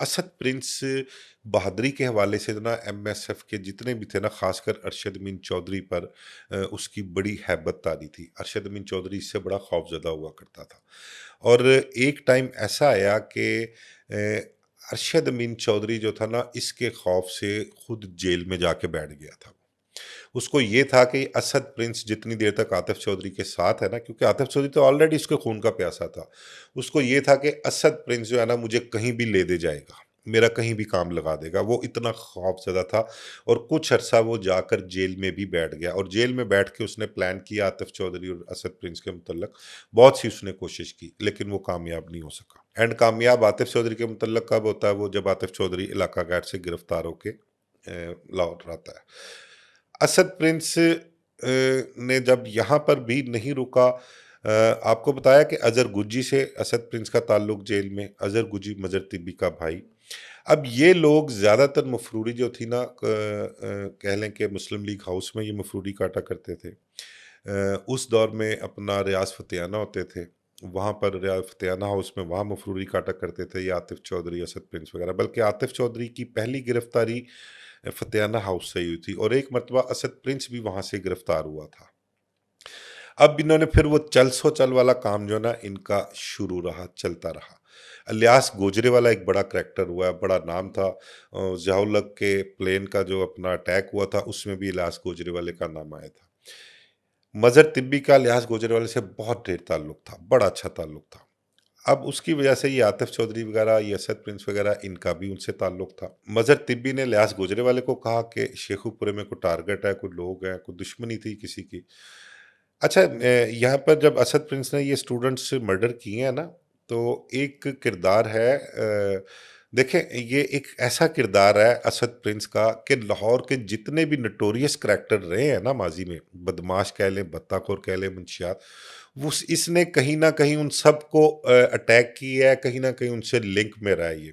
Asad Prince बहादुरी के हवाले से ना एमएसएफ के जितने भी थे ना, खासकर अरशद अमीन चौधरी पर उसकी बड़ी हैबत तारी थी। अरशद अमीन चौधरी इससे बड़ा खौफजदा हुआ करता था। और एक टाइम ऐसा आया कि अरशद अमीन चौधरी जो था ना, इसके खौफ से खुद जेल में जाके बैठ गया था। उसको ये था कि असद प्रिंस जितनी देर तक आतिफ चौधरी के साथ है ना, क्योंकि आतिफ चौधरी तो ऑलरेडी उसके खून का प्यासा था, उसको ये था कि असद प्रिंस जो है ना, मुझे कहीं भी ले दे जाएगा, मेरा कहीं भी काम लगा देगा। वो इतना खौफज़दा था। और कुछ अरसा वो जाकर जेल में भी बैठ गया, और जेल में बैठ के उसने प्लान किया आतिफ चौधरी और असद प्रिंस के मुतल्लक। बहुत सी उसने कोशिश की, लेकिन वो कामयाब नहीं हो सका। एंड कामयाब आतिफ चौधरी के मुतल्लक कब होता है? वो जब आतिफ चौधरी इलाका गैर से गिरफ्तार होके लौट आता है। असद प्रिंस ने जब यहाँ पर भी नहीं रुका, आपको बताया कि अजहर गुज्जी से असद प्रिंस का ताल्लुक जेल में, अजहर गुज्जी मजर तिब्बी का भाई। अब ये लोग ज़्यादातर मफरूरी जो थी ना, कह लें कि मुस्लिम लीग हाउस में ये मफरूरी काटा करते थे। उस दौर में अपना रियाज फतेहाना होते थे, वहाँ पर रियाज फतेहाना हाउस में वहाँ मफरूरी काटा करते थे, ये आतिफ चौधरी, असद प्रिंस वगैरह। बल्कि आतिफ चौधरी की पहली गिरफ्तारी फतेहाना हाउस से ही हुई थी, और एक मरतबा असद प्रिंस भी वहाँ से गिरफ्तार हुआ था। अब इन्होंने फिर वो चल सो चल वाला काम जो ना, इनका शुरू रहा, चलता रहा। इलियास गोजरे वाला एक बड़ा करैक्टर हुआ है, बड़ा नाम था। ज़ियाउल-हक के प्लेन का जो अपना अटैक हुआ था, उसमें भी इलियास गोजरे वाले का नाम आया था। मज़हर तिब्बी का इलियास गोजरे वाले से बहुत ढेर ताल्लुक था, बड़ा अच्छा ताल्लुक था। अब उसकी वजह से ये आतिफ चौधरी वगैरह, ये असद प्रिंस वगैरह, इनका भी उनसे ताल्लुक था। मज़हर तिब्बी ने इलियास गोजरे वाले को कहा कि शेखुपुरे में कोई टारगेट है, कोई लोग हैं, कोई दुश्मनी थी किसी की। अच्छा, यहाँ पर जब असद प्रिंस ने ये स्टूडेंट्स मर्डर किए हैं ना, तो एक किरदार है, देखें, ये एक ऐसा किरदार है असद प्रिंस का कि लाहौर के जितने भी नटोरियस करैक्टर रहे हैं ना माजी में, बदमाश कह लें, बत्ताखोर कह लें, मुंशियात, वो इसने कहीं ना कहीं उन सबको अटैक किया है, कहीं ना कहीं उनसे लिंक में रहा है ये।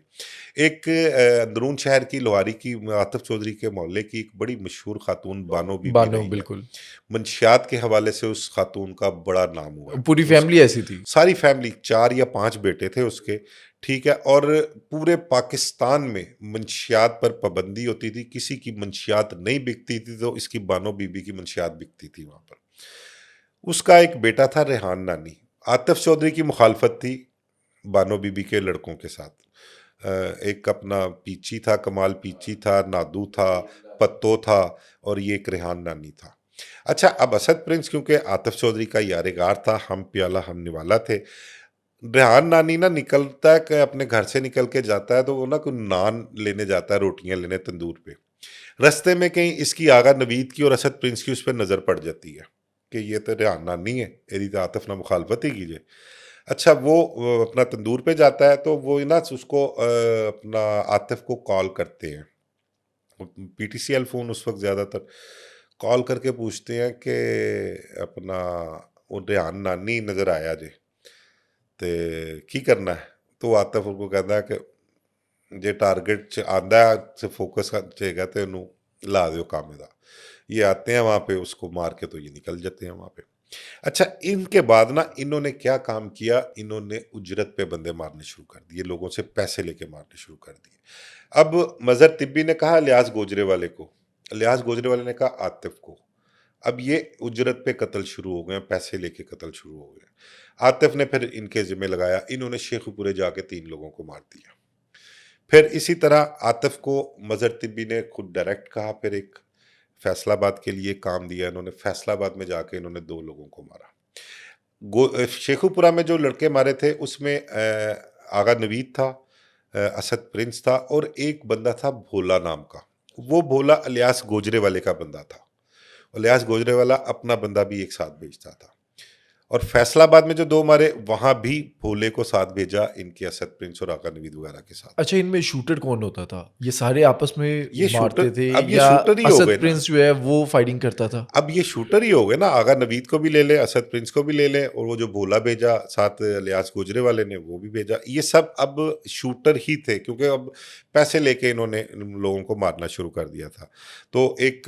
एक अंदरून शहर की लोहारी की, आतिफ चौधरी के मोहल्ले की एक बड़ी मशहूर खातून बानो बीबी बानो रही है। बिल्कुल। मंशियात के हवाले से उस खातून का बड़ा नाम हुआ है। पूरी उस फैमिली ऐसी थी। सारी फैमिली, 4 या 5 बेटे थे उसके, ठीक है? और पूरे पाकिस्तान में मंशियात पर पाबंदी होती थी, किसी की मंशियात नहीं बिकती थी, तो इसकी बानो बीबी की मंशियात बिकती थी वहाँ पर। उसका एक बेटा था रेहान नानी। आतिफ चौधरी की मुखालफत थी बानो बीबी के लड़कों के साथ। एक अपना पीची था, कमाल पीची था, नादू था, पत्तो था, और ये एक रेहान नानी था। अच्छा, अब असद प्रिंस क्योंकि आतिफ चौधरी का यारेगार था, हम प्याला हम निवाला थे। रेहान नानी ना निकलता है कि अपने घर से निकल के जाता है, तो वो ना कोई नान लेने जाता है, रोटियां लेने तंदूर पे। रास्ते में कहीं इसकी आगा नवीद की और असद प्रिंस की उस पर नज़र पड़ जाती है कि ये तो रेहान नानी है, यदि तो आतिफ ना मुखालफत ही कीजिए। अच्छा, वो अपना तंदूर पे जाता है, तो वो ना उसको अपना आतिफ को कॉल करते हैं। पीटीसीएल फ़ोन उस वक्त ज़्यादातर कॉल करके पूछते हैं कि अपना वो रेहान नानी नज़र आया जे, ते की करना है? तो आतिफ उनको कहता है कि जे टारगेट च आंदा है, से फोकस चेगा तो इनू ला दियो काम दा। ये आते हैं वहाँ पे, उसको मार के तो ये निकल जाते हैं वहाँ पे। अच्छा, इनके बाद ना इन्होंने क्या काम किया, इन्होंने उजरत पे बंदे मारने शुरू कर दिए, लोगों से पैसे लेके मारने शुरू कर दिए। अब मजहर तिब्बी ने कहा लियाज गोजरे वाले को, लियाज गोजरे वाले ने कहा आतिफ को। अब ये उजरत पे कत्ल शुरू हो गए, पैसे लेके कत्ल शुरू हो गए। आतिफ ने फिर इनके जिम्मे लगाया, इन्होंने शेखुपुरे जाके 3 लोगों को मार दिया। फिर इसी तरह आतिफ को मजहर तिब्बी ने खुद डायरेक्ट कहा, फिर एक फैसलाबाद के लिए काम दिया इन्होंने, फैसलाबाद में जाके इन्होंने 2 लोगों को मारा। शेखुपुरा में जो लड़के मारे थे उसमें आगा नवीद था, असद प्रिंस था, और एक बंदा था भोला नाम का। वो भोला इलियास गोजरे वाले का बंदा था। इलियास गोजरे वाला अपना बंदा भी एक साथ भेजता था। और फैसलाबाद में जो 2 मारे, वहां भी भोले को साथ भेजा, इनके असद प्रिंस और आगा नवीद वगैरह के साथ। अच्छा, इनमें शूटर कौन होता था? ये सारे आपस में ये मारते शूटर, थे अब ये या शूटर ही हो असद गए ना। प्रिंस जो है वो फाइटिंग करता था? अब ये शूटर ही हो गए ना, आगा नवीद को भी ले ले, असद प्रिंस को भी ले ले, और वो जो भोला भेजा साथ लियास गुजरे वाले ने, वो भी भेजा। ये सब अब शूटर ही थे, क्योंकि अब पैसे लेके इन्होंने इन लोगों को मारना शुरू कर दिया था। तो एक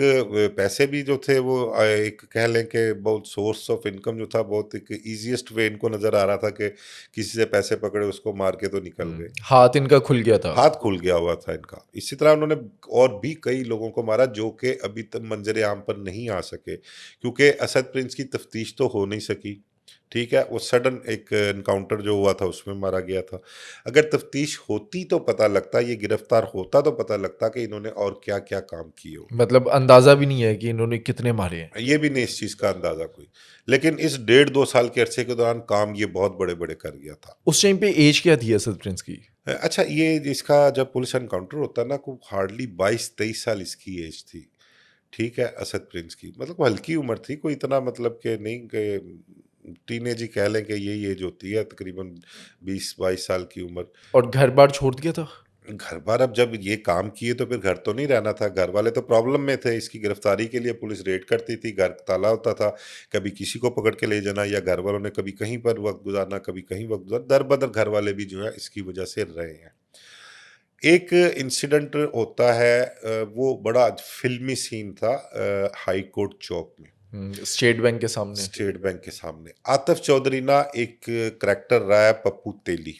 पैसे भी जो थे वो एक कह लें कि बहुत सोर्स ऑफ इनकम जो था बहुत बहुत एक ईज़ीएस्ट वे इनको नज़र आ रहा था कि किसी से पैसे पकड़े उसको मार के तो निकल गए। हाथ इनका खुल गया था। हाथ खुल गया हुआ था इनका। इसी तरह उन्होंने और भी कई लोगों को मारा जो कि अभी तक मंज़र आम पर नहीं आ सके, क्योंकि असद प्रिंस की तफ्तीश तो हो नहीं सकी, ठीक है? वो सडन एक एनकाउंटर जो हुआ था उसमें मारा गया था। अगर तफ्तीश होती तो पता लगता, ये गिरफ्तार होता तो पता लगता कि इन्होंने और क्या-क्या काम किए होंगे। मतलब अंदाज़ा भी नहीं है कि इन्होंने कितने मारे हैं। ये भी नहीं इस चीज़ का अंदाज़ा कोई। लेकिन इस डेढ़ 2 साल के अरसे के दौरान काम ये बहुत बड़े-बड़े कर गया था। उस टाइम पे एज क्या थी असद प्रिंस की? अच्छा, ये इसका जब पुलिस एनकाउंटर होता है ना, को हार्डली 22-23 साल इसकी एज थी, ठीक है, असद प्रिंस की। मतलब हल्की उम्र थी, कोई इतना मतलब कि नहीं कि टीनेज ही कह लें कि यही एज होती है तकरीबन 20-22 साल की उम्र। और घर-बार छोड़ दिया था? घर-बार अब जब ये काम किए तो फिर घर तो नहीं रहना था, घर वाले तो प्रॉब्लम में थे, इसकी गिरफ्तारी के लिए पुलिस रेड करती थी, घर ताला होता था, कभी किसी को पकड़ के ले जाना या घर वालों ने कभी कहीं पर वक़्त गुज़ारना, कभी कहीं वक़्त गुज़ार दर-बदर घर वाले भी जो है इसकी वजह से रहे हैं। एक इंसिडेंट होता है, वो बड़ा फ़िल्मी सीन था हाई कोर्ट चौक में, स्टेट बैंक के सामने। स्टेट बैंक के सामने। आतिफ़ चौधरी ना एक करैक्टर रहा है पप्पू तेली,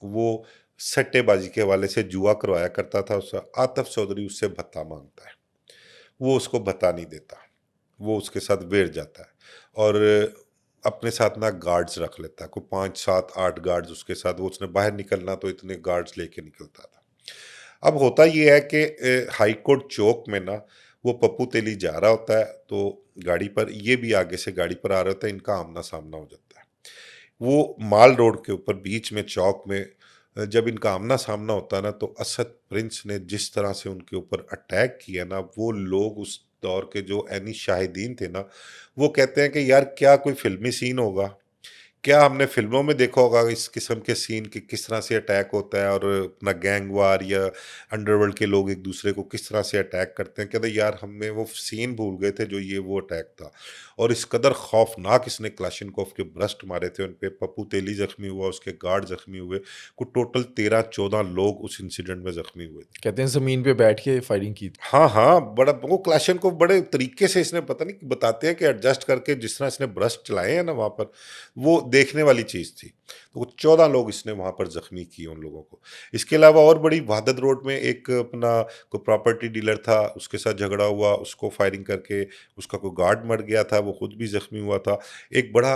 वो सट्टेबाजी के हवाले से जुआ करवाया करता था उससे। आतिफ़ चौधरी उससे भत्ता माँगता है, वो उसको भत्ता नहीं देता, वो उसके साथ भिड़ जाता है और अपने साथ ना गार्ड्स रख लेता है, कोई 5, 7, 8 गार्ड्स उसके साथ, वो उसने बाहर निकलना तो इतने गार्ड्स लेके निकलता था। अब होता ये है कि हाई कोर्ट चौक में ना वो पप्पू तेली जा रहा होता है, तो गाड़ी पर ये भी आगे से गाड़ी पर आ रहा होता है, इनका आमना-सामना हो जाता है। वो माल रोड के ऊपर बीच में चौक में जब इनका आमना-सामना होता है ना, तो असद प्रिंस ने जिस तरह से उनके ऊपर अटैक किया ना, वो लोग उस दौर के जो ऐनी शाहिदीन थे ना, वो कहते हैं कि यार क्या कोई फ़िल्मी सीन होगा? क्या हमने फ़िल्मों में देखा होगा इस किस्म के सीन कि किस तरह से अटैक होता है और अपना गैंग वार या अंडरवर्ल्ड के लोग एक दूसरे को किस तरह से अटैक करते हैं? कहते यार हमें वो सीन भूल गए थे जो ये वो अटैक था। और इस कदर खौफनाक इसने क्लाशनकोफ के ब्रस्ट मारे थे उन पे, पप्पू तेली ज़ख्मी हुआ, उसके गार्ड ज़ख्मी हुए, कुल टोटल 13-14 लोग उस इंसिडेंट में ज़ख्मी हुए थे। कहते हैं ज़मीन पे बैठ के फायरिंग की थी। हाँ, हाँ, बड़ा वो क्लाशनकोफ बड़े तरीके से इसने पता नहीं बताते हैं कि एडजस्ट करके जिस तरह इसने ब्रस्ट चलाए हैं ना वहाँ पर, वो देखने वाली चीज़ थी। तो वो 14 लोग इसने वहाँ पर ज़ख्मी किए उन लोगों को। इसके अलावा और बड़ी वहादत रोड में एक अपना कोई प्रॉपर्टी डीलर था, उसके साथ झगड़ा हुआ, उसको फायरिंग करके उसका कोई गार्ड मर गया था, वो खुद भी ज़ख्मी हुआ था। एक बड़ा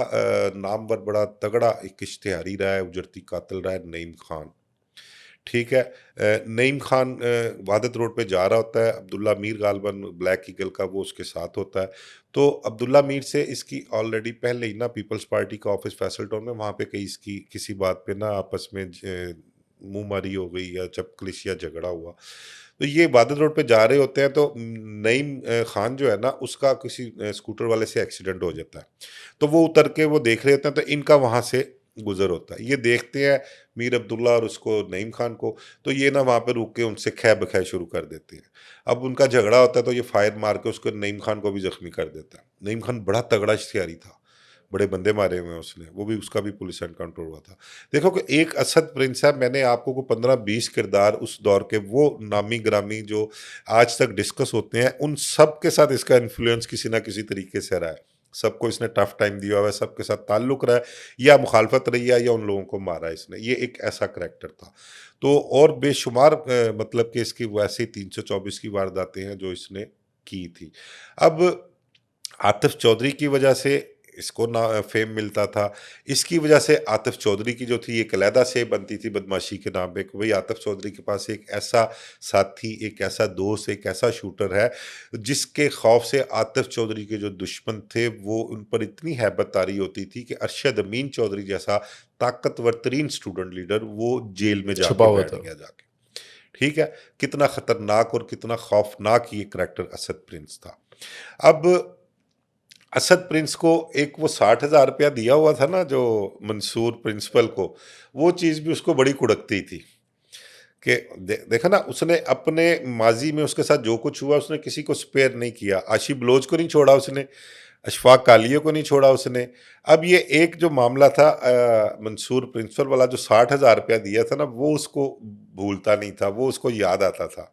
नामवर बड़ा तगड़ा एक इश्तिहारी रहा है, उजरती कातिल रहा है नईम खान। ठीक है, नईम खान वहादत रोड पे जा रहा होता है, अब्दुल्ला मीर गालिबन ब्लैक ईगल का वो उसके साथ होता है। तो अब्दुल्ला मीर से इसकी ऑलरेडी पहले ही ना पीपल्स पार्टी का ऑफिस फैसल टाउन में, वहाँ पे कहीं इसकी किसी बात पे ना आपस में मुँहमारी हो गई या चपकलिश या झगड़ा हुआ। तो ये वहादत रोड पे जा रहे होते हैं, तो नईम खान जो है ना उसका किसी स्कूटर वाले से एक्सीडेंट हो जाता है। तो वो उतर के वो देख रहे होते हैं, तो इनका वहाँ से गुज़र होता है। ये देखते हैं मीर अब्दुल्ला और उसको नईम खान को, तो ये ना वहाँ पे रुक के उनसे खै-बखै शुरू कर देते हैं। अब उनका झगड़ा होता है तो ये फायर मार के उसको नईम खान को भी ज़ख्मी कर देता है। नईम खान बड़ा तगड़ा इश्तिहारी था, बड़े बंदे मारे हुए हैं उसने, वो भी उसका भी पुलिस एनकाउंटर हुआ था। देखो कि एक असद प्रिंस है, मैंने आपको को 15-20 किरदार उस दौर के वो नामी-गिरामी जो आज तक डिस्कस होते हैं, उन सब के साथ इसका इन्फ्लुएंस किसी न किसी तरीके से रहा है। सबको इसने टफ टाइम दिया हुआ है, सबके साथ ताल्लुक रहा है, या मुखालफत रही है या उन लोगों को मारा है इसने। ये एक ऐसा करैक्टर था। तो और बेशुमार मतलब कि इसकी वैसे 324 की वारदातें हैं जो इसने की थी। अब आतिफ़ चौधरी की वजह से इसको ना फ़ेम मिलता था। इसकी वजह से आतिफ़ चौधरी की जो थी एक अलहदा से बनती थी बदमाशी के नाम पे कि भई आतिफ़ चौधरी के पास एक ऐसा साथी, एक ऐसा दोस्त, एक ऐसा शूटर है, जिसके खौफ से आतिफ़ चौधरी के जो दुश्मन थे वो उन पर इतनी हैबत तारी होती थी कि अरशद अमीन चौधरी जैसा ताकतवर तरीन स्टूडेंट लीडर वो जेल में छुपा जाके हुआ बैठ था। गया जाके। ठीक है? कितना खतरनाक और कितना खौफनाक ये करैक्टर असद प्रिंस था। अब असद प्रिंस को एक वो 60,000 रुपया दिया हुआ था ना जो मंसूर प्रिंसिपल को, वो चीज़ भी उसको बड़ी कुड़कती थी कि देखा ना उसने अपने माजी में उसके साथ जो कुछ हुआ उसने किसी को स्पेयर नहीं किया। आशी बलोच को नहीं छोड़ा उसने, अशफाक कालिया को नहीं छोड़ा उसने। अब ये एक जो मामला था मंसूर प्रिंसिपल वाला जो 60,000 रुपया दिया था ना, वो उसको भूलता नहीं था, वो उसको याद आता था।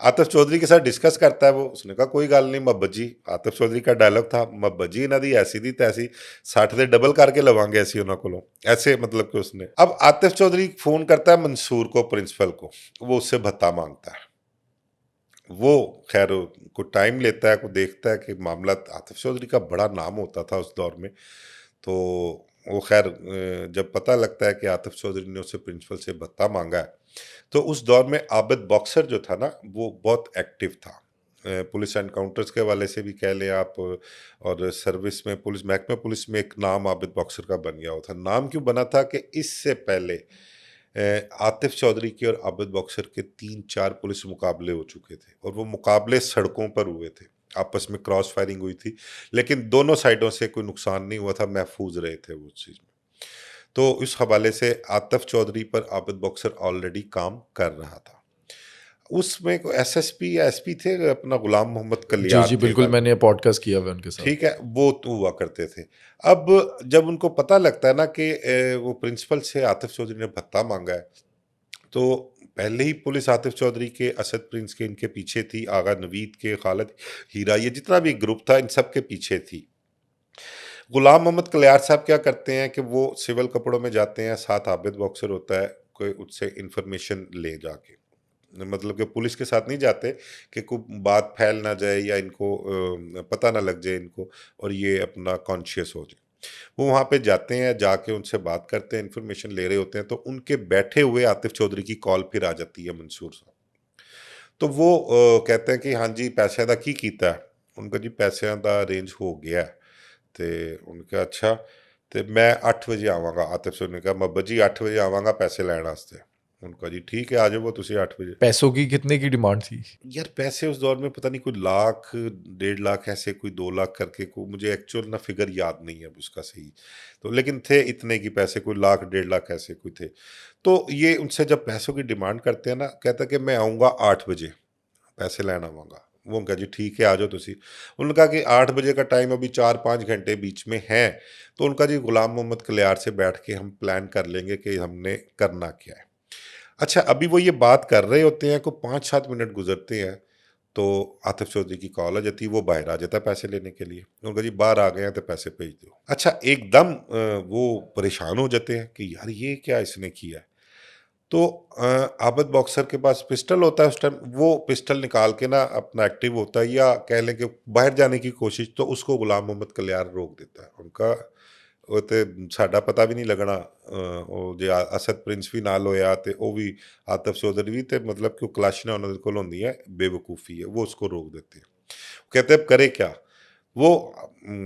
आतिफ चौधरी के साथ डिस्कस करता है वो, उसने कहा कोई गल नहीं मोहब्बत जी, आतिफ चौधरी का डायलॉग था मोहब्बत जी इन्हां दी ऐसी दी तैसी 60 ਦੇ डबल करके लवांगे ऐसी उन्हों को, ऐसे मतलब कि उसने। अब आतिफ चौधरी फोन करता है मंसूर को, प्रिंसिपल को, वो उससे भत्ता मांगता है। वो खैर को टाइम लेता है, को देखता है कि मामला, आतिफ चौधरी का बड़ा नाम होता था उस दौर में, तो वो खैर जब पता लगता है कि आतिफ चौधरी ने उससे प्रिंसिपल से भत्ता मांगा है, तो उस दौर में आबिद बॉक्सर जो था ना वो बहुत एक्टिव था। पुलिस एनकाउंटर्स के हवाले से भी कह लें आप, और सर्विस में, पुलिस महकमे पुलिस में एक नाम आबिद बॉक्सर का बन गया हुआ था। नाम क्यों बना था कि इससे पहले आतिफ चौधरी के और आबिद बॉक्सर के 3-4 पुलिस मुकाबले हो चुके थे, और वो मुकाबले सड़कों पर हुए थे, आपस में क्रॉस फायरिंग हुई थी, लेकिन दोनों साइडों से कोई नुकसान नहीं हुआ था, महफूज रहे थे वो उस चीज़ में। तो इस हवाले से आतिफ चौधरी पर आबिद बॉक्सर ऑलरेडी काम कर रहा था। उसमें को एसएसपी या एसपी थे अपना गुलाम मोहम्मद जी, कलियार जी, थे बिल्कुल गल, मैंने पॉडकास्ट किया हुआ है उनके साथ। ठीक है, वो तो हुआ करते थे। अब जब उनको पता लगता है ना कि वो प्रिंसिपल से आतिफ चौधरी ने भत्ता मांगा है, तो पहले ही पुलिस आतिफ चौधरी के, असद प्रिंस के, इनके पीछे थी, आगा नवीद के, खालिद हीरा, ये जितना भी ग्रुप था इन सब के पीछे थी। गुलाम मोहम्मद कलियार साहब क्या करते हैं कि वो सिविल कपड़ों में जाते हैं, साथ आबिद बॉक्सर होता है, कोई उससे इंफॉर्मेशन ले जाके, मतलब कि पुलिस के साथ नहीं जाते कि कोई बात फैल ना जाए या इनको पता ना लग जाए इनको, और ये अपना कॉन्शियस हो जाए। वो वहाँ पे जाते हैं, जाके उनसे बात करते हैं, इन्फॉर्मेशन ले रहे होते हैं, तो उनके बैठे हुए आतिफ चौधरी की कॉल फिर आ जाती है मंसूर साहब। तो वो कहते हैं कि हाँ जी पैसों का की कीता है? उनका जी पैसों का अरेंज हो गया है। ते उनका अच्छा, ते मैं 8 ਵਜੇ ਆਵਾਂਗਾ। आतिफ चौधरी ने कहा मोहब्बत जी 8 ਵਜੇ आवांगा पैसे लैन वास्ते। उनका जी ठीक है आ जाओ तुसी 8 ਵਜੇ। पैसों की कितने की डिमांड थी? यार पैसे उस दौर में पता नहीं कोई लाख, 1.5 लाख, ऐसे कोई 2 लाख करके, को मुझे एक्चुअल ना फिगर याद नहीं है अब उसका सही, तो लेकिन थे इतने की पैसे, कोई लाख 1.5 लाख ऐसे कोई थे। तो ये उनसे जब पैसों की डिमांड करते हैं ना, कहता कि मैं आऊँगा 8 बजे पैसे लैन आवांगा। वो उनका जी ठीक है आ जाओ तुसी। उन्होंने कहा कि 8 बजे का टाइम अभी 4-5 घंटे बीच में है, तो उनका जी गुलाम मोहम्मद कलियार से बैठ के हम प्लान कर लेंगे कि हमने करना क्या है। अच्छा अभी वो ये बात कर रहे होते हैं को 5-7 मिनट गुजरते हैं, तो आतिफ चौधरी की कॉल आ जाती है, वो बाहर आ जाता है पैसे लेने के लिए। उनका जी बाहर आ गए हैं तो पैसे भेज दो। अच्छा एकदम वो परेशान हो जाते हैं कि यार ये क्या इसने किया है। तो आबिद बॉक्सर के पास पिस्टल होता है उस टाइम, वो पिस्टल निकाल के ना अपना एक्टिव होता है, या कह लें कि बाहर जाने की कोशिश, तो उसको गुलाम मोहम्मद कलियार रोक देता है। उनका ਉਹ ਤੇ ਸਾਡਾ ਪਤਾ ਵੀ ਨਹੀਂ ਲੱਗਣਾ, ਉਹ ਜੇ ਅਸਦ ਪ੍ਰਿੰਸ ਵੀ ਨਾਲ ਹੋਇਆ ਤੇ ਉਹ भी आतिफ चौधरी भी, तो मतलब कि वो क्लाशना उन्होंने को होंगी है, बेवकूफ़ी है, वो उसको रोक देते हैं। कहते अब करे क्या? वो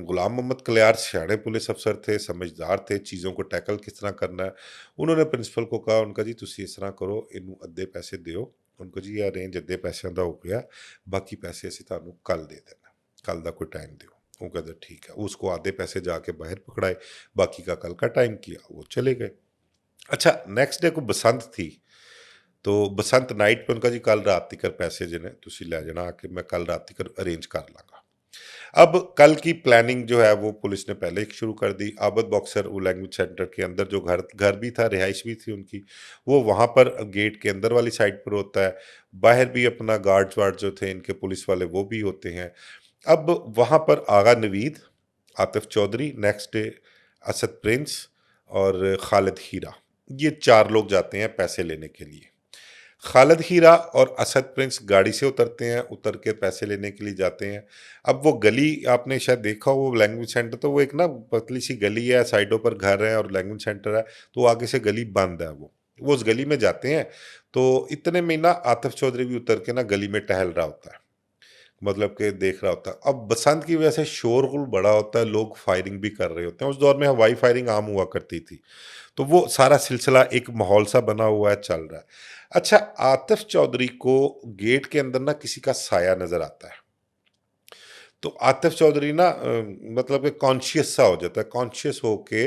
गुलाम मोहम्मद कलियार सियाणे पुलिस अफसर थे, समझदार थे, चीज़ों को टैकल किस तरह करना है। उन्होंने प्रिंसिपल को कहा, उनका जी तुसी इस तरह करो, इनू अद्धे पैसे दिओ। उनको जी ये अरेंज अद्धे पैसों का हो गया, बाकी पैसे असीं तुहानू कल दे देना, कल का कोई टाइम दिओ। वो कहते ठीक है, उसको आधे पैसे जाके बाहर पकड़ाए, बाकी का कल का टाइम किया, वो चले गए। अच्छा नेक्स्ट डे को बसंत थी, तो बसंत नाइट पे उनका जी कल रात तक पैसे जिन्हें तुसी लै जाना आके, मैं कल रात तक अरेंज कर लाँगा। अब कल की प्लानिंग जो है वो पुलिस ने पहले ही शुरू कर दी। आबिद बॉक्सर वो लैंग्वेज सेंटर के अंदर जो घर घर भी था, रिहाइश भी थी उनकी, वो वहाँ पर गेट के अंदर वाली साइड पर होता है। बाहर भी अपना गार्ड्स वार्ड जो थे इनके पुलिस वाले वो भी होते हैं। अब वहाँ पर Agha Naveed, Atif Chaudhry, next day Asad Prince और खालिद हीरा, ये 4 लोग जाते हैं पैसे लेने के लिए। खालिद हीरा और असद प्रिंस गाड़ी से उतरते हैं, उतर के पैसे लेने के लिए जाते हैं। अब वो गली आपने शायद देखा हो, वो लैंग्वेज सेंटर, तो वो एक ना पतली सी गली है, साइडों पर घर है और लैंग्वेज सेंटर है, तो आगे से गली बंद है। वो उस गली में जाते हैं, तो इतने में ना आतिफ चौधरी भी उतर के ना गली में टहल रहा होता है, मतलब कि देख रहा होता है। अब बसंत की वजह से शोरगुल बड़ा होता है, लोग फायरिंग भी कर रहे होते हैं। उस दौर में हवाई फायरिंग आम हुआ करती थी, तो वो सारा सिलसिला एक माहौल सा बना हुआ है, चल रहा है। अच्छा आतिफ चौधरी को गेट के अंदर ना किसी का साया नजर आता है, तो आतिफ चौधरी ना मतलब कि कॉन्शियस सा हो जाता है। कॉन्शियस होके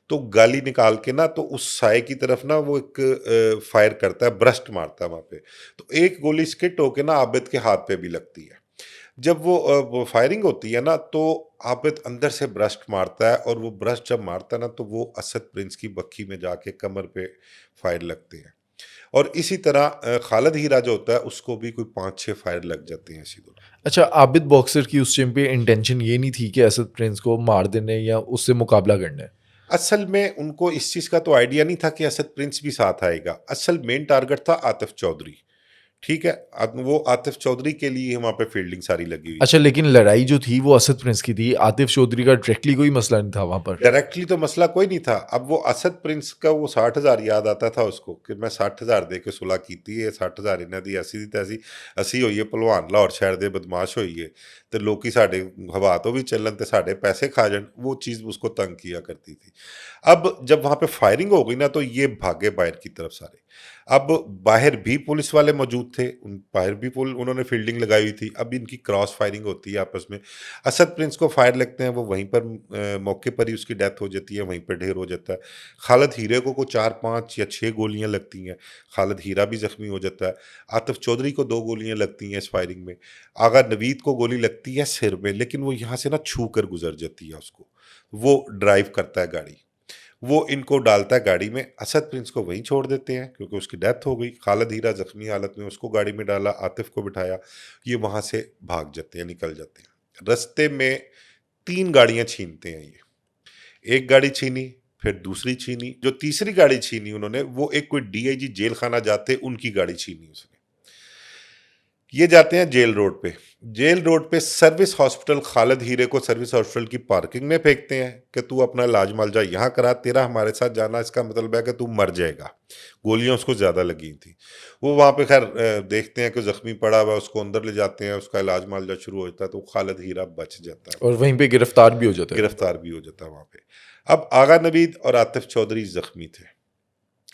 तो गाली निकाल के ना, तो उस साए की तरफ ना वो एक फायर करता है, ब्रस्ट मारता है वहाँ पे। तो एक गोली स्किट होके ना आबिद के हाथ पे भी लगती है। जब वो फायरिंग होती है ना, तो आबिद अंदर से ब्रस्ट मारता है, और वो ब्रस्ट जब मारता है ना, तो वो असद प्रिंस की बक्खी में जाके कमर पे फायर लगते हैं। और इसी तरह खालिद हीरा जो होता है उसको भी कोई 5-6 फायर लग जाते हैं इसी दौरान। अच्छा, आबिद बॉक्सर की उस टाइम पे इंटेंशन ये नहीं थी कि असद प्रिंस को मार देने या उससे मुकाबला करना है? असल में उनको इस चीज़ का तो आइडिया नहीं था कि असद प्रिंस भी साथ आएगा। असल मेन टारगेट था आतिफ चौधरी, ठीक है? अब वो आतिफ चौधरी के लिए वहाँ पे फील्डिंग सारी लगी हुई अच्छा, थी। लेकिन लड़ाई जो थी वो असद प्रिंस की थी, आतिफ चौधरी का डायरेक्टली कोई मसला नहीं था वहाँ पर। डायरेक्टली तो मसला कोई नहीं था। अब वो असद प्रिंस का वो 60,000 याद आता था उसको कि मैं 60,000 दे के सुलह कीती है, 60,000 इन्हां दी ऐसी दी तैसी ਅਸੀਂ ਹੋਈਏ ਭਲਵਾਨ ਲਾਹੌਰ ਸ਼ਹਿਰ ਦੇ ਬਦਮਾਸ਼ ਹੋਈਏ ਤੇ ਲੋਕੀ ਸਾਡੇ ਹਵਾ ਤੋਂ ਵੀ ਚੱਲਣ ਤੇ ਸਾਡੇ पैसे खा जान, वो चीज़ उसको तंग किया करती थी। अब जब वहाँ पे फायरिंग हो गई ना तो ये भागे बाहर की तरफ सारे। अब बाहर भी पुलिस वाले मौजूद थे, बाहर भी उन्होंने फील्डिंग लगाई हुई थी। अब इनकी क्रॉस फायरिंग होती है आपस में। असद प्रिंस को फायर लगते हैं, वो वहीं पर मौके पर ही उसकी डेथ हो जाती है, वहीं पर ढेर हो जाता है। खालिद हीरे को 4-5 या 6 गोलियां लगती हैं, खालिद हीरा भी जख्मी हो जाता है। आतिफ चौधरी को 2 गोलियां लगती हैं इस फायरिंग में। आगा नवीद को गोली लगती है सिर में, लेकिन वो यहाँ से ना छू कर गुजर जाती है उसको। वो ड्राइव करता है गाड़ी, वो इनको डालता है गाड़ी में। असद प्रिंस को वहीं छोड़ देते हैं क्योंकि उसकी डेथ हो गई। खालिद हीरा जख्मी हालत में, उसको गाड़ी में डाला, आतिफ को बिठाया, ये वहां से भाग जाते हैं, निकल जाते हैं। रास्ते में 3 गाड़ियां छीनते हैं ये। एक गाड़ी छीनी, फिर दूसरी छीनी, जो तीसरी गाड़ी छीनी उन्होंने वो एक कोई डीआईजी जेल खाना जाते उनकी गाड़ी छीनी उसने। ये जाते हैं जेल रोड पे। जेल रोड पे सर्विस हॉस्पिटल, खालिद हीरे को सर्विस हॉस्पिटल की पार्किंग में फेंकते हैं कि तू अपना इलाज मालजा यहाँ करा, तेरा हमारे साथ जाना इसका मतलब है कि तू मर जाएगा। गोलियां उसको ज़्यादा लगी थी। वो वहाँ पे खैर देखते हैं कि ज़ख्मी पड़ा हुआ है, उसको अंदर ले जाते हैं, उसका इलाज मालजा शुरू हो जाता है, तो खालिद हीरा बच जाता है, और वहीं पे गिरफ्तार भी हो जाता है। गिरफ्तार भी हो जाता है वहाँ पे। अब आगा नवीद और आतिफ चौधरी ज़ख्मी थे।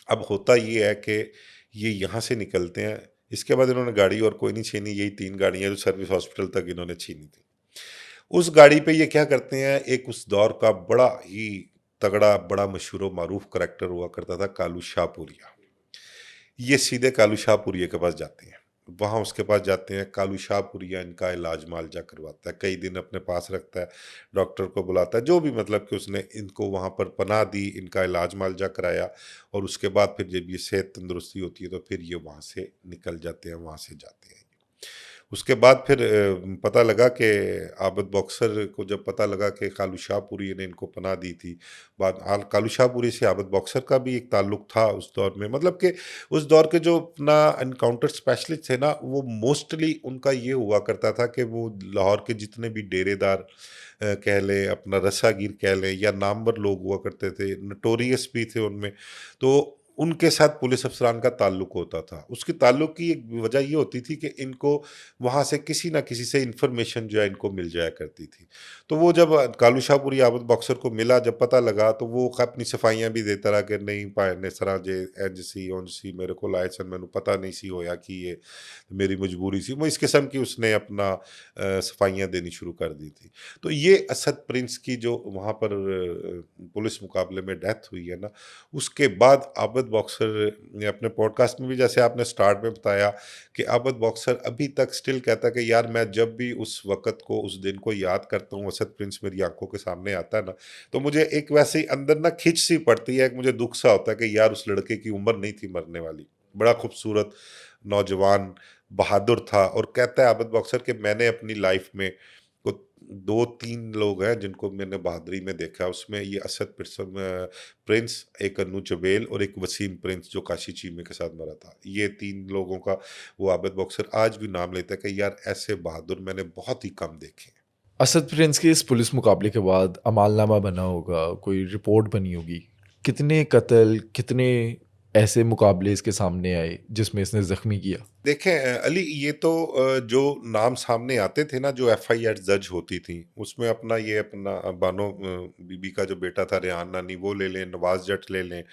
अब होता ये है कि ये यहाँ से निकलते हैं। इसके बाद इन्होंने गाड़ी और कोई नहीं छीनी, यही 3 गाड़ियाँ जो सर्विस हॉस्पिटल तक इन्होंने छीनी थी। उस गाड़ी पे ये क्या करते हैं, एक उस दौर का बड़ा ही तगड़ा, बड़ा मशहूर व मारूफ करैक्टर हुआ करता था कालू शाहपुरिया। ये सीधे कालू शाहपुरिया के पास जाते हैं। वहाँ उसके पास जाते हैं, कालू शाहपुरिया इनका इलाज मालजा करवाता है, कई दिन अपने पास रखता है, डॉक्टर को बुलाता है, जो भी मतलब कि उसने इनको वहाँ पर पनाह दी, इनका इलाज मालजा कराया। और उसके बाद फिर जब ये सेहत तंदुरुस्ती होती है तो फिर ये वहाँ से निकल जाते हैं, वहाँ से जाते हैं। उसके बाद फिर पता लगा कि आबिद बॉक्सर को जब पता लगा कि कालू शाहपुरी ने इनको पनाह दी थी, बाद कालू शाहपुरी से आबिद बॉक्सर का भी एक ताल्लुक था उस दौर में। मतलब कि उस दौर के जो अपना एनकाउंटर स्पेशलिस्ट थे ना, वो मोस्टली उनका ये हुआ करता था कि वो लाहौर के जितने भी डेरेदार कह लें, अपना रस्सागीर कह लें, या नामवर लोग हुआ करते थे, नटोरियस भी थे उनमें, तो उनके साथ पुलिस अफसरान का ताल्लुक होता था। उसके ताल्लुक की एक वजह ये होती थी कि इनको वहाँ से किसी ना किसी से इन्फॉर्मेशन जो है इनको मिल जाया करती थी। तो वो जब कालू शाहपुरी आबिद बॉक्सर को मिला, जब पता लगा, तो वो अपनी सफाइयाँ भी देता रहा कि नहीं भाई ने सरा जे इंज सी उंज सी, मेरे को लाए सन, मैनू पता नहीं सी होया कि ये मेरी मजबूरी सी। वो इस किस्म की उसने अपना सफाइयाँ देनी शुरू कर दी थी। तो ये असद प्रिंस की जो वहाँ पर पुलिस मुकाबले में डेथ हुई है ना, उसके बाद आबिद बॉक्सर ने अपने पॉडकास्ट में भी, जैसे आपने स्टार्ट में बताया, कि आबिद बॉक्सर अभी तक स्टिल कहता है कि यार मैं जब भी उस वक़्त को, उस दिन को याद करता हूँ, असद प्रिंस मेरी आंखों के सामने आता है ना, तो मुझे एक वैसे ही अंदर ना खिंच सी पड़ती है, एक मुझे दुख सा होता है कि यार उस लड़के की उम्र नहीं थी मरने वाली। बड़ा खूबसूरत नौजवान, बहादुर था। और कहता है आबिद बॉक्सर कि मैंने अपनी लाइफ में को 2-3 लोग हैं जिनको मैंने बहादुरी में देखा, उसमें ये असद प्रिंस, एक अन्नू चुबेल और एक वसीम प्रिंस जो काशी चीमे के साथ मरा था। ये 3 लोगों का वो आबिद बॉक्सर आज भी नाम लेता है कि यार ऐसे बहादुर मैंने बहुत ही कम देखे हैं। असद प्रिंस के इस पुलिस मुकाबले के बाद अमालनामा बना होगा, कोई रिपोर्ट बनी होगी। कितने कत्ल, कितने ऐसे मुकाबले इसके सामने आए जिसमें इसने ज़ख्मी किया? देखें अली, ये तो जो नाम सामने आते थे ना, जो एफआईआर जज होती थी, उसमें अपना ये अपना बानो बीबी का जो बेटा था रेहान नानी, वो ले लें, नवाज जट ले लें,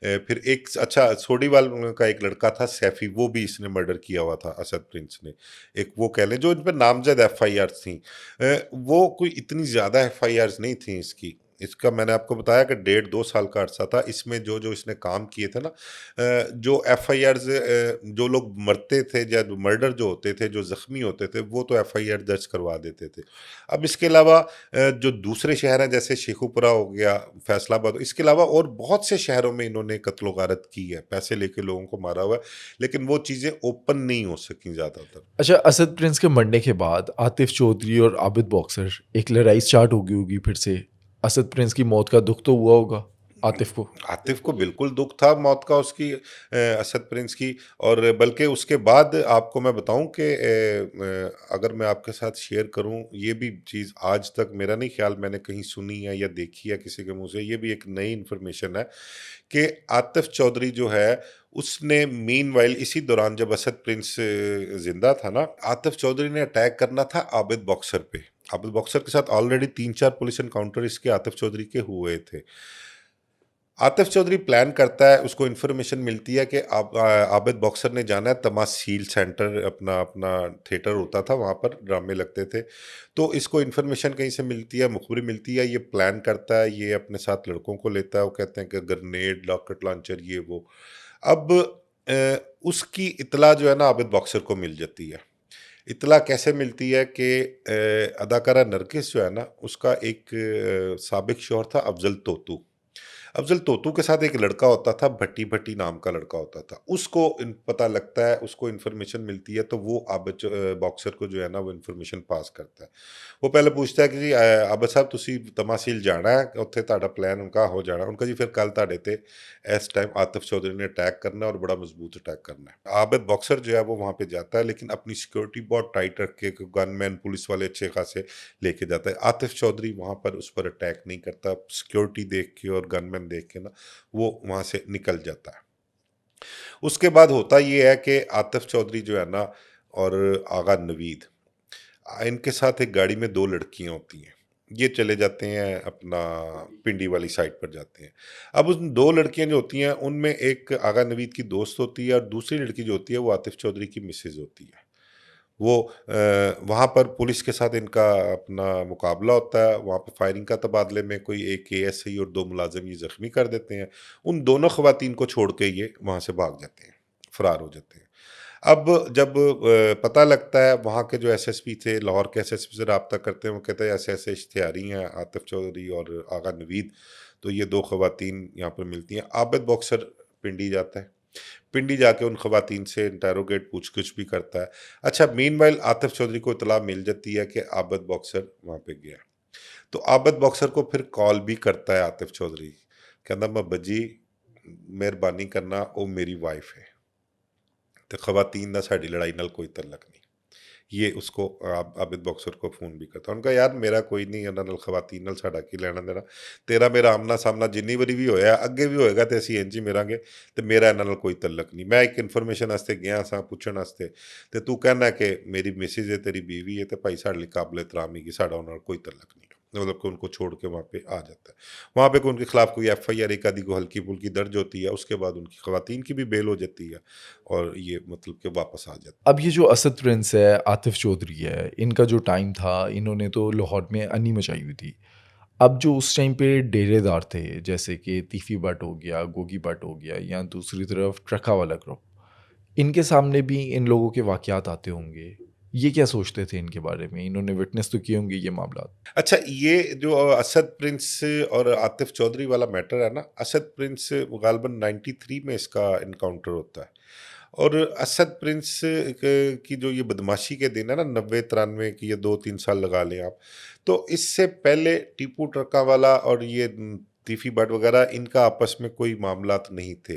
फिर एक अच्छा सोडीवाल का एक लड़का था सैफी, वो भी इसने मर्डर किया हुआ था असद प्रिंस ने। एक वो कह लें जो इन पर नामजद एफआईआर थी, वो कोई इतनी ज़्यादा एफआईआर नहीं थी इसकी। इसका मैंने आपको बताया कि 1.5-2 साल का अरसा था। इसमें जो इसने काम किए थे ना, जो एफआईआर्स, जो लोग मरते थे या मर्डर जो होते थे, जो जख्मी होते थे, वो तो एफआईआर दर्ज करवा देते थे। अब इसके अलावा जो दूसरे शहर हैं जैसे शेखुपुरा हो गया, फैसलाबाद, इसके अलावा और बहुत से शहरों में इन्होंने कत्ल गारत की है, पैसे लेके लोगों को मारा हुआ है, लेकिन वो चीज़ें ओपन नहीं हो सकी ज़्यादातर। अच्छा, असद प्रिंस के मरने के बाद आतिफ चौधरी और आबिद बॉक्सर एक लड़ाई स्टार्ट हो गई होगी फिर से। असद प्रिंस की मौत का दुख तो हुआ होगा आतिफ को। आतिफ को बिल्कुल दुख था मौत का उसकी, असद प्रिंस की। और बल्कि उसके बाद आपको मैं बताऊं कि अगर मैं आपके साथ शेयर करूं, ये भी चीज़ आज तक मेरा नहीं ख्याल मैंने कहीं सुनी है या देखी है किसी के मुंह से, ये भी एक नई इन्फॉर्मेशन है कि आतिफ चौधरी जो है उसने मीनवाइल इसी दौरान जब असद प्रिंस जिंदा था ना, आतिफ चौधरी ने अटैक करना था आबिद बॉक्सर पे। आबिद बॉक्सर के साथ ऑलरेडी 3-4 पुलिस एनकाउंटर इसके आतिफ चौधरी के हुए थे। आतिफ चौधरी प्लान करता है, उसको इन्फॉर्मेशन मिलती है कि आबिद बॉक्सर ने जाना है तमासील सेंटर, अपना अपना थिएटर होता था, वहाँ पर ड्रामे लगते थे। तो इसको इन्फॉर्मेशन कहीं से मिलती है, मुखबरी मिलती है, ये प्लान करता है, ये अपने साथ लड़कों को लेता है, वो कहते हैं कि ग्रेनेड, रॉकेट लॉन्चर, ये वो। अब उसकी इतला जो है ना आबिद बॉक्सर को मिल जाती है। इतला कैसे मिलती है कि अदाकारा नरगिस जो है ना, उसका एक साबिक शौहर था अफजल तोतू। अफजल तोतू के साथ एक लड़का होता था, भट्टी भट्टी नाम का लड़का होता था। उसको पता लगता है, उसको इन्फॉर्मेशन मिलती है, तो वो आबिद बॉक्सर को जो है ना वो इन्फॉर्मेशन पास करता है। वो पहले पूछता है कि जी आबिद साहब तुसी तमासील जाना है, उत्थे ਤੁਹਾਡਾ प्लान उनका हो जाना। उनका जी फिर कल ਤੁਹਾਡੇ ਤੇ इस टाइम आतिफ चौधरी ने अटैक करना है और बड़ा मजबूत अटैक करना है। आबिद बॉक्सर जो है वो वहाँ पे जाता है, लेकिन अपनी सिक्योरिटी बहुत टाइट रख के, गनमैन पुलिस वाले अच्छे खासे लेके जाता है। आतिफ चौधरी वहाँ पर उस पर अटैक नहीं करता, सिक्योरिटी देख के और गनमैन देख के ना वो वहाँ से निकल जाता है। उसके बाद होता ये है कि आतिफ चौधरी जो है ना और आगा नवीद, इनके साथ एक गाड़ी में 2 लड़कियां होती हैं। ये चले जाते हैं अपना पिंडी वाली साइड पर जाते हैं। अब उन 2 लड़कियां जो होती हैं उनमें एक आगा नवीद की दोस्त होती है और दूसरी लड़की जो होती है वो आतिफ चौधरी की मिसेज होती है। वो वहाँ पर पुलिस के साथ इनका अपना मुकाबला होता है, वहाँ पे फायरिंग का तबादले में कोई एक एएसआई और 2 मुलाजिम ये ज़ख्मी कर देते हैं। उन दोनों ख़वातीन को छोड़ के ये वहाँ से भाग जाते हैं, फ़रार हो जाते हैं। अब जब पता लगता है, वहाँ के जो एसएसपी थे, लाहौर के एसएसपी से राब्ता करते हैं, वो कहते हैं ऐसे-ऐसे इश्तिहारी हैं आतिफ चौधरी और आगा नवीद, तो ये 2 ख़वातीन यहाँ पर मिलती हैं। आबिद बॉक्सर पिंडी जाता है। पिंडी जाके उन ख़वातीन से इंटेरोगेट पूछ-गुछ भी करता है। अच्छा, मीनवाइल आतिफ चौधरी को इत्तला मिल जाती है कि आबिद बॉक्सर वहाँ पे गया। तो आबिद बॉक्सर को फिर कॉल भी करता है आतिफ चौधरी, कहता महबूब जी मेहरबानी करना, वो मेरी वाइफ है ते ख़वातीन दा साडी लड़ाई नाल कोई तल्लक नहीं। ये उसको आबिद बॉक्सर को फ़ोन भी करता। उनका यार मेरा कोई नहीं उन्हां नाल, ख़वातीन नाल साडा की लैना देना, तेरा मेरा आमना सामना जिन्नी वारी भी होया, अगे भी होएगा ते असीं इंज ही मिलांगे, ते मेरा इन्हां नाल कोई तल्लक नहीं। मैं एक इन्फॉर्मेशन वास्ते गया सां, पुछण वास्ते, ते तू कहना कि मेरी मिसिज है, तेरी बीवी है, ते भाई साडे लई काबिल एहतराम ही कि साडा उन्हां नाल कोई तल्लक नहीं। मतलब कि उनको छोड़ के वहाँ पे आ जाता है। वहाँ पे कोई उनके खिलाफ कोई एफआईआर एक आधी को हल्की फुल्की दर्ज होती है, उसके बाद उनकी ख़वातीन की भी बेल हो जाती है और ये मतलब कि वापस आ जाते अब ये जो असद प्रिंस है, आतिफ चौधरी है, इनका जो टाइम था, इन्होंने तो लाहौर में अनी मचाई हुई थी। अब जो उस टाइम पे डेरेदार थे, जैसे कि तीफ़ी भट्ट हो गया, गोगी भट्ट हो गया, या दूसरी तरफ ट्रका वाला ग्रुप, इनके सामने भी इन लोगों के वाक़यात आते होंगे। ये क्या सोचते थे इनके बारे में? इन्होंने विटनेस तो किए होंगे ये मामलात। अच्छा, ये जो असद प्रिंस और आतिफ चौधरी वाला मैटर है ना, असद प्रिंस गालिबन 93 में इसका इनकाउंटर होता है। और असद प्रिंस की जो ये बदमाशी के दिन है ना, 90-93 की, ये 2-3 साल लगा लें आप, तो इससे पहले टीपू ट्रका वाला और ये तीफी भट्ट वगैरह, इनका आपस में कोई मामलात नहीं थे।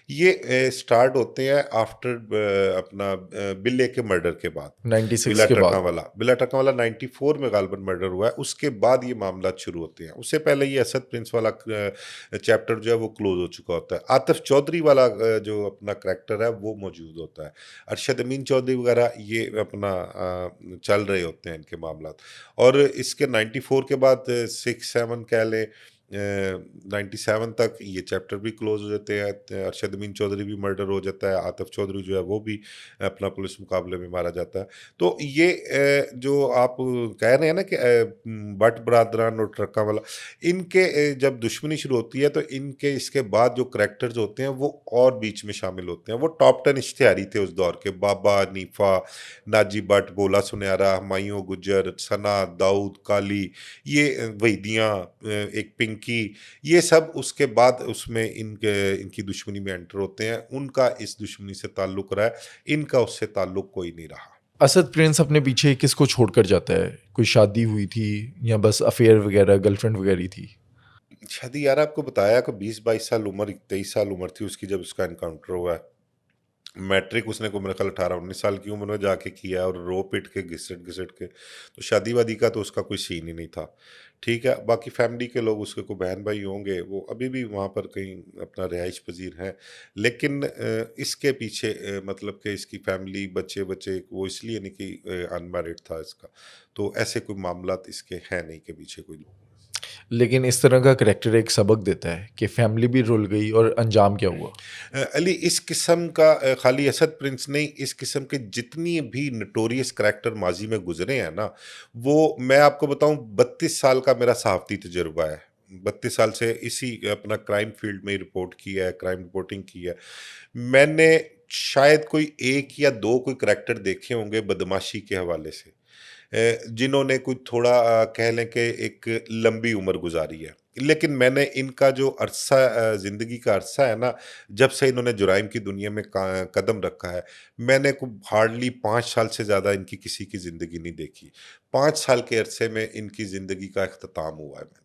ये स्टार्ट होते हैं आफ्टर अपना बिल्ले के मर्डर के बाद। 96 के बाद। बिला ट्रका वाला 94 में गालिबन मर्डर हुआ है, उसके बाद ये मामला शुरू होते हैं। उससे पहले ये असद प्रिंस वाला चैप्टर जो है वो क्लोज हो चुका होता है। आतिफ चौधरी वाला जो अपना करैक्टर है वो मौजूद होता है। अरशद अमीन चौधरी वगैरह ये अपना चल रहे होते हैं इनके मामला। और इसके 94 के बाद 6-7 कह लें, 97 तक ये चैप्टर भी क्लोज हो जाते हैं, अरशद अमीन चौधरी भी मर्डर हो जाता है, आतिफ चौधरी जो है वो भी अपना पुलिस मुकाबले में मारा जाता है। तो ये जो आप कह रहे हैं ना कि भट्ट बरादरान और ट्रक्का वाला, इनके जब दुश्मनी शुरू होती है तो इनके इसके बाद जो करैक्टर्स होते हैं वो और बीच में शामिल होते हैं। वो टॉप 10 इश्तिहारी थे उस दौर के, बाबा, नीफा, नाजी भट्ट, भोला सुनैरा, हुमायूं गुज्जर, सना, दाऊद, काली, ये वहीदियाँ, एक पिंकी, ये सब उसके बाद उसमें इनकी दुश्मनी में एंटर होते हैं। उनका इस दुश्मनी से ताल्लुक रहा है, इनका उससे ताल्लुक कोई नहीं रहा। असद प्रिंस अपने पीछे किसको छोड़कर जाता है? कोई शादी हुई थी या बस अफेयर वगैरह, गर्लफ्रेंड वगैरह थी? शादी यार आपको बताया कि 20-22 साल उम्र, 23 साल उम्र थी उसकी जब उसका एनकाउंटर हुआ है। मैट्रिक उसने को मेरे ख्याल 18-19 साल की उम्र में जाके किया, और रो पिट के घिसट-घिसट के, तो शादी-वादी का तो उसका कोई सीन ही नहीं था। ठीक है, बाकी फैमिली के लोग उसके कोई बहन-भाई होंगे, वो अभी भी वहाँ पर कहीं अपना रिहाइश पज़ीर हैं। लेकिन इसके पीछे मतलब कि इसकी फैमिली, बच्चे-वच्चे वो इसलिए नहीं कि अनमैरिड था इसका, तो ऐसे कोई मामलात इसके हैं नहीं कि पीछे कोई लोग। लेकिन इस तरह का करैक्टर एक सबक देता है कि फैमिली भी रुल गई और अंजाम क्या हुआ? अली, इस किस्म का खाली असद प्रिंस नहीं, इस किस्म के जितनी भी नटोरियस करैक्टर माजी में गुजरे हैं ना, वो मैं आपको बताऊं, 32 साल का मेरा सहाफ़ती तजुर्बा है। 32 साल से इसी अपना क्राइम फील्ड में ही रिपोर्ट किया है, क्राइम रिपोर्टिंग की है। मैंने शायद कोई एक या दो कोई करैक्टर देखे होंगे बदमाशी के हवाले से, जिन्होंने कुछ थोड़ा कह लें कि एक लंबी उम्र गुजारी है। लेकिन मैंने इनका जो अरसा, ज़िंदगी का अरसा है ना, जब से इन्होंने जुराइम की दुनिया में कदम रखा है, मैंने को हार्डली 5 साल से ज़्यादा इनकी किसी की ज़िंदगी नहीं देखी। 5 साल के अरसे में इनकी ज़िंदगी का इख्तिताम हुआ है मैंने।